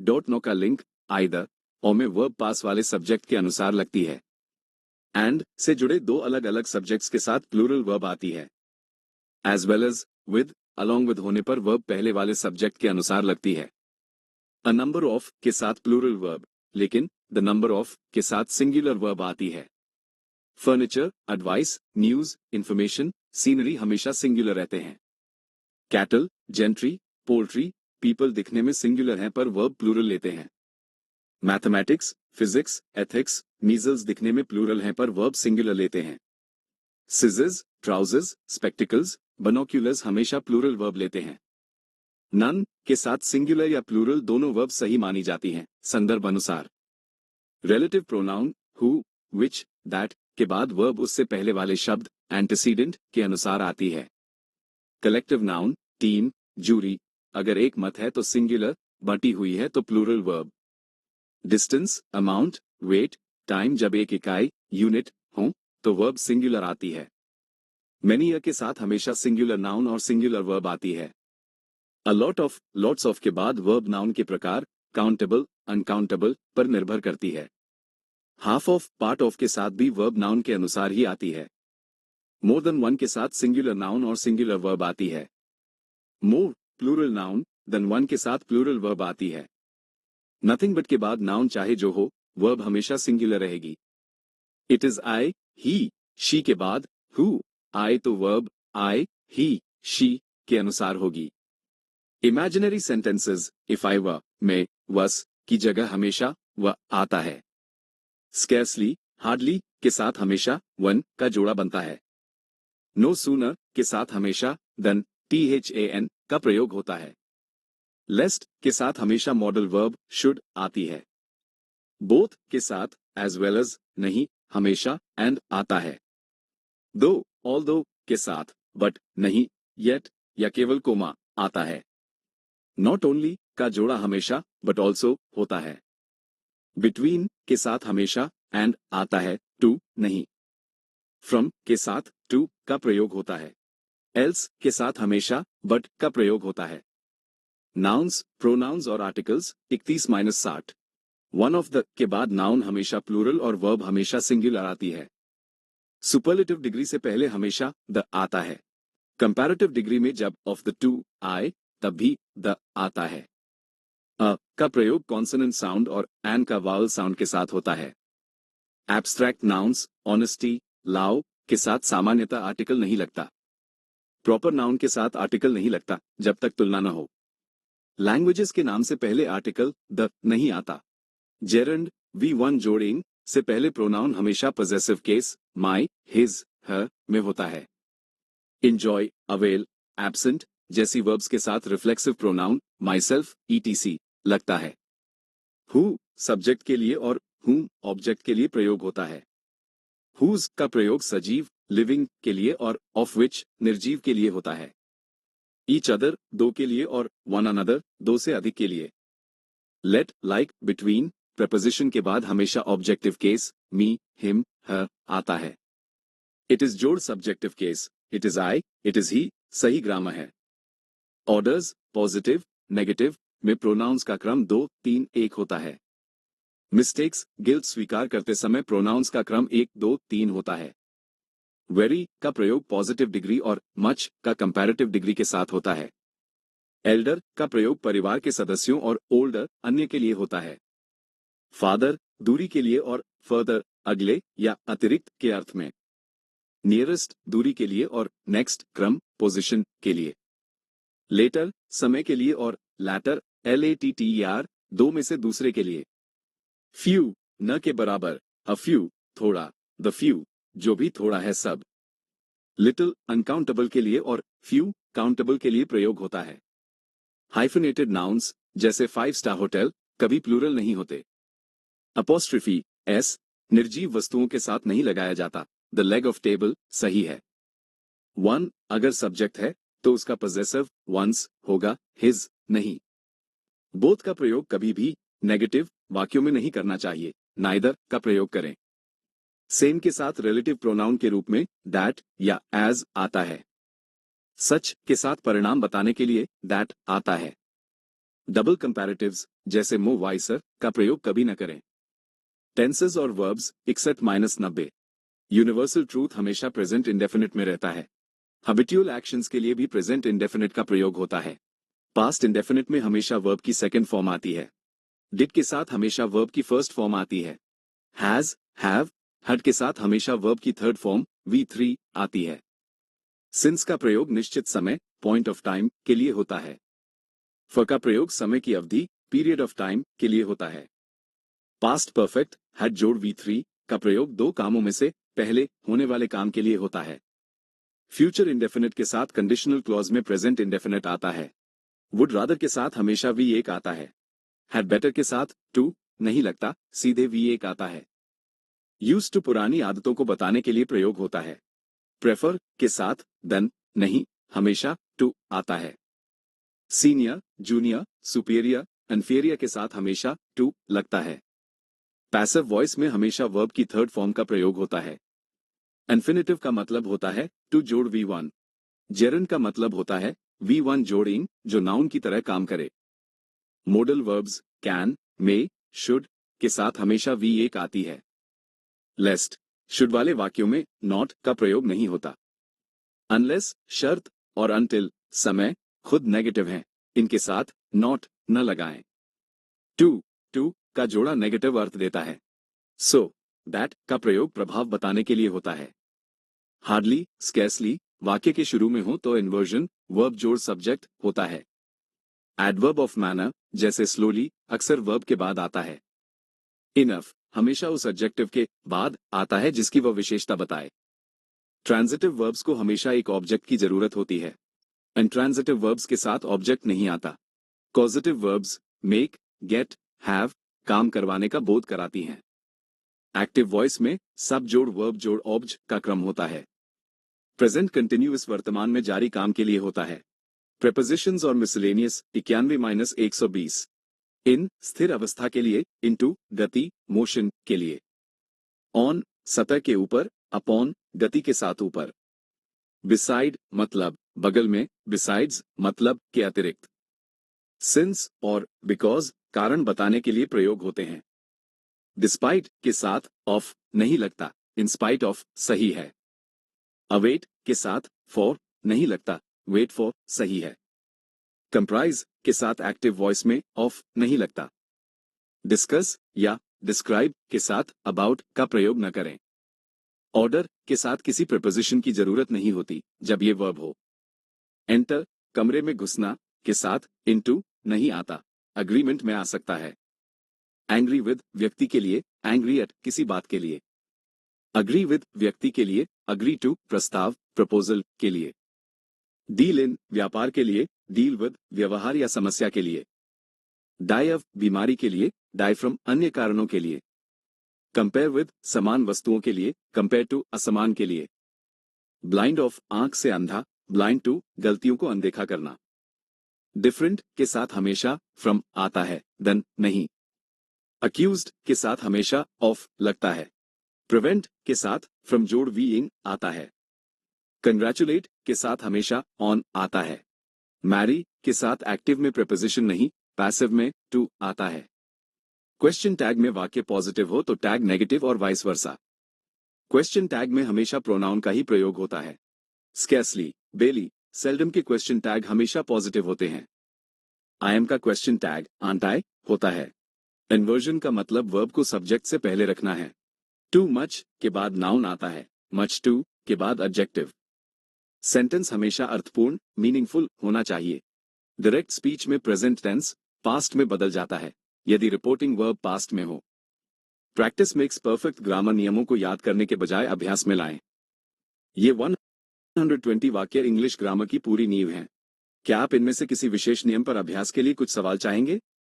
Dot no का link either और में वर्ब पास वाले सब्जेक्ट के अनुसार लगती है। एंड से जुड़े दो अलग अलग सब्जेक्ट्स के साथ प्लूरल वर्ब आती है। As well as with along with होने पर वर्ब पहले वाले सब्जेक्ट के अनुसार लगती है। अ नंबर ऑफ के साथ प्लूरल वर्ब, लेकिन द नंबर ऑफ के साथ सिंगुलर वर्ब आती है। Furniture, advice, news, information, scenery हमेशा सिंगुलर रहते हैं। कैटल, जेंट्री, पोल्ट्री, पीपल दिखने में सिंगुलर हैं पर वर्ब प्लूरल लेते हैं। मैथमेटिक्स, फिजिक्स, एथिक्स, मीजल्स दिखने में प्लूरल हैं पर वर्ब सिंगुलर लेते हैं। सिजर्स, ट्राउजर्स, स्पेक्टिकल्स, बनोक्यूलर्स हमेशा प्लूरल वर्ब लेते हैं। नन के साथ सिंगुलर या प्लूरल दोनों वर्ब सही मानी जाती हैं, संदर्भ अनुसार। Relative pronoun who, which, that के बाद वर्ब उससे पहले वाले शब्द एंटीसीडेंट के अनुसार आती है। कलेक्टिव नाउन टीम, जूरी, अगर एक मत है तो सिंगुलर, बटी हुई है तो plural verb. Distance, amount, weight, time जब एक इकाई यूनिट हो तो वर्ब सिंगुलर आती है। मेनी के साथ हमेशा सिंगुलर नाउन और सिंगुलर वर्ब आती है। A lot of, lots of के बाद वर्ब नाउन के प्रकार काउंटेबल, अनकाउंटेबल पर निर्भर करती है। हाफ ऑफ, पार्ट ऑफ के साथ भी वर्ब नाउन के अनुसार ही आती है। मोर देन वन के साथ सिंगुलर नाउन और सिंगुलर वर्ब आती है। मोर प्लूरल नाउन देन वन के साथ प्लूरल वर्ब आती है। नथिंग बट के बाद नाउन चाहे जो हो, वर्ब हमेशा सिंगुलर रहेगी। It is I, he, she के बाद हु, आई तो वर्ब आई, ही, शी के अनुसार होगी। इमेजिनरी सेंटेंसेस इफ आई वर, में, वस की जगह हमेशा व आता है। स्कैर्सली, हार्डली के साथ हमेशा वन का जोड़ा बनता है। नो सूनर के साथ हमेशा देन, THAN का प्रयोग होता है। लेस्ट के साथ हमेशा मॉडल वर्ब शुड आती है। बोथ के साथ एज वेल एज नहीं हमेशा एंड आता है। दो, ऑल्दो के साथ बट नहीं, येट या केवल कोमा आता है। नॉट ओनली का जोड़ा हमेशा बट ऑल्सो होता है। बिटवीन के साथ हमेशा एंड आता है, टू नहीं। फ्रॉम के साथ टू का प्रयोग होता है। एल्स के साथ हमेशा बट का प्रयोग होता है। नाउन्स, प्रोनाउंस और आर्टिकल्स 31-60। वन ऑफ द के बाद नाउन हमेशा प्लूरल और वर्ब हमेशा सिंगुलर आती है। सुपरलेटिव डिग्री से पहले हमेशा द आता है। कंपैरेटिव डिग्री में जब ऑफ द टू आए तब भी द आता है। अ का प्रयोग कॉन्सोनेंट साउंड और एन का वावल साउंड के साथ होता है। एब्स्ट्रैक्ट नाउन्स, ऑनेस्टी, लाओ के साथ सामान्यतः आर्टिकल नहीं लगता। प्रॉपर नाउन के साथ आर्टिकल नहीं लगता जब तक तुलना न हो। लैंग्वेजेस के नाम से पहले आर्टिकल द नहीं आता। जेरंड, V1 जोड़ेंग से पहले प्रोनाउन हमेशा पॉजेसिव केस माई, हिज, हर में होता है। इंजॉय, अवेल, एब्सेंट जैसी वर्ब्स के साथ रिफ्लेक्सिव प्रोनाउन माईसेल्फ, ETC लगता है। हु सब्जेक्ट के लिए और हुम ऑब्जेक्ट के लिए प्रयोग होता है। हुज का प्रयोग सजीव, लिविंग के लिए और ऑफ विच निर्जीव के लिए होता है। ईच अदर दो के लिए और वन अनदर दो से अधिक के लिए। लेट, लाइक, बिटवीन प्रपोजिशन के बाद हमेशा ऑब्जेक्टिव केस मी, हिम, हर आता है। इट इज जोड़ subjective case it is I, it is he सही ग्रामर है। ऑर्डर्स, पॉजिटिव, नेगेटिव में प्रोनाउंस का क्रम 2, 3, 1 होता है। मिस्टेक्स, गिल्ट स्वीकार करते समय प्रोनाउंस का क्रम 1, 2, 3 होता है। वेरी का प्रयोग पॉजिटिव डिग्री और मच का कंपैरेटिव डिग्री के साथ होता है। एल्डर का प्रयोग परिवार के सदस्यों और ओल्डर अन्य के लिए होता है। फादर दूरी के लिए और फर्दर अगले या अतिरिक्त के अर्थ में। नियरेस्ट दूरी के लिए और नेक्स्ट क्रम पोजीशन के लिए। लेटर समय के लिए और लैटर LATTER दो में से दूसरे के लिए। फ्यू न के बराबर, अ फ्यू थोड़ा, द फ्यू जो भी थोड़ा है सब। लिटिल अनकाउंटेबल के लिए और फ्यू काउंटेबल के लिए प्रयोग होता है। हाइफनेटेड नाउन्स जैसे 5 स्टार होटल कभी प्लूरल नहीं होते। अपोस्ट्रोफी S निर्जीव वस्तुओं के साथ नहीं लगाया जाता। द लेग ऑफ टेबल सही है। वन अगर सब्जेक्ट है तो उसका पॉजेसिव वंस होगा, हिज नहीं। बोथ का प्रयोग कभी भी नेगेटिव वाक्यों में नहीं करना चाहिए, नाइदर का प्रयोग करें। सेम के साथ रिलेटिव प्रोनाउन के रूप में दैट या एज आता है। सच के साथ परिणाम बताने के लिए दैट आता है। डबल कंपैरेटिव्स जैसे मो वाइसर का प्रयोग कभी न करें। टेंसेस और वर्ब्स 61-90। यूनिवर्सल ट्रूथ हमेशा प्रेजेंट इंडेफिनिट में रहता है। हैबिचुअल एक्शंस के लिए भी प्रेजेंट इंडेफिनिट का प्रयोग होता है। पास्ट इंडेफिनिट में हमेशा वर्ब की सेकंड फॉर्म आती है। डिड के साथ हमेशा वर्ब की फर्स्ट फॉर्म आती है। हैज, हैव, हड के साथ हमेशा वर्ब की थर्ड फॉर्म V3 आती है। सिंस का प्रयोग निश्चित समय पॉइंट ऑफ टाइम के लिए होता है। फॉर का प्रयोग समय की अवधि पीरियड ऑफ टाइम के लिए होता है। पास्ट परफेक्ट हैड जोड़ V3 का प्रयोग दो कामों में से पहले होने वाले काम के लिए होता है। फ्यूचर इंडेफिनिट के साथ कंडीशनल क्लॉज में प्रेजेंट इंडेफिनिट आता है। वुड रादर के साथ हमेशा V1 आता है। हैड बेटर के साथ टू नहीं लगता सीधे V1 आता है। यूज्ड टू पुरानी आदतों को बताने के लिए प्रयोग होता है। प्रेफर के साथ देन नहीं हमेशा टू आता है। सीनियर, जूनियर, सुपीरियर, इन्फीरियर के साथ हमेशा टू लगता है। पैसिव वॉइस में हमेशा वर्ब की थर्ड फॉर्म का प्रयोग होता है। इन्फिनिटिव का मतलब होता है टू जोड़ V1। जेरन का मतलब होता है V1 जोड़ ing जो नाउन की तरह काम करे। Modal verbs can, may, should के साथ हमेशा V1 आती है। लेस्ट, शुड वाले वाक्यों में नॉट का प्रयोग नहीं होता। अनलेस, शर्त और अनटिल समय खुद नेगेटिव हैं, इनके साथ नॉट न लगाएं। टू का जोड़ा नेगेटिव अर्थ देता है। सो दैट का प्रयोग प्रभाव बताने के लिए होता है। हार्डली, स्कैर्सली वाक्य के शुरू में हो तो इन्वर्जन वर्ब जोड़ सब्जेक्ट होता है। एडवर्ब ऑफ मैनर जैसे स्लोली अक्सर वर्ब के बाद आता है। इनफ हमेशा उस एडजेक्टिव के बाद आता है जिसकी वह विशेषता बताए। ट्रांजिटिव वर्ब्स को हमेशा एक ऑब्जेक्ट की जरूरत होती है। इंट्रांजिटिव वर्ब्स के साथ ऑब्जेक्ट नहीं आता। Causative verbs make, get, have काम करवाने का बोध कराती हैं। एक्टिव वॉइस में सब जोड़ वर्ब जोड़ ऑब्ज का क्रम होता है। प्रेजेंट कंटिन्यूअस वर्तमान में जारी काम के लिए होता है। प्रेपोजिशंस और मिसलेनियस 91-120। इन स्थिर अवस्था के लिए, इनटू गति मोशन के लिए। ऑन सतह के ऊपर, अपॉन गति के साथ ऊपर। बिसाइड मतलब बगल में, बिसाइड्स मतलब के अतिरिक्त। सिंस और बिकॉज कारण बताने के लिए प्रयोग होते हैं। डिस्पाइट के साथ ऑफ नहीं लगता, इंस्पाइट ऑफ सही है। अवेट के साथ फॉर नहीं लगता, वेट फॉर सही है। कंप्राइज के साथ एक्टिव वॉइस में ऑफ नहीं लगता। डिस्कस या डिस्क्राइब के साथ अबाउट का प्रयोग न करें। ऑर्डर के साथ किसी प्रीपोजिशन की जरूरत नहीं होती जब ये वर्ब हो। एंटर कमरे में घुसना के साथ इनटू नहीं आता, अग्रीमेंट में आ सकता है। एंग्री विद व्यक्ति के लिए, एंग्री एट किसी बात के लिए। अग्री विद व्यक्ति के लिए, अग्री टू प्रस्ताव प्रपोजल के लिए। डील इन व्यापार के लिए, डील विद व्यवहार या समस्या के लिए। डाई ऑफ बीमारी के लिए, डाई फ्रॉम अन्य कारणों के लिए। कंपेयर विद समान वस्तुओं के लिए, कंपेयर टू असमान के लिए। ब्लाइंड ऑफ आंख से अंधा, ब्लाइंड टू गलतियों को अनदेखा करना। डिफरेंट के साथ हमेशा फ्रॉम आता है, देन नहीं। अक्यूज्ड के साथ हमेशा ऑफ लगता है। प्रिवेंट के साथ फ्रॉम जोड़ वीइंग आता है। कंग्रेचुलेट के साथ हमेशा ऑन आता है। मैरी के साथ एक्टिव में प्रीपोजिशन नहीं, पैसिव में टू आता है। क्वेश्चन टैग में वाक्य पॉजिटिव हो तो टैग नेगेटिव और वाइस वर्सा। क्वेश्चन टैग में हमेशा प्रोनाउन का ही प्रयोग होता है। स्कैर्सली, बेली, सेल्डम के क्वेश्चन टैग हमेशा पॉजिटिव होते हैं। आई एम का क्वेश्चन टैग आंट आई होता है। इन्वर्जन का मतलब वर्ब को सब्जेक्ट से पहले रखना है। टू मच के बाद नाउन आता है, मच टू के बाद एडजेक्टिव। सेंटेंस हमेशा अर्थपूर्ण, मीनिंगफुल होना चाहिए। डायरेक्ट स्पीच में प्रेजेंट टेंस पास्ट में बदल जाता है यदि रिपोर्टिंग वर्ब पास्ट में हो। प्रैक्टिस मेक्स परफेक्ट ग्रामर नियमों को याद करने के बजाय अभ्यास में लाएं। ये 120 वाक्य इंग्लिश ग्रामर की पूरी नींव हैं। क्या आप इनमें से किसी विशेष नियम पर अभ्यास के लिए कुछ सवाल चाहेंगे?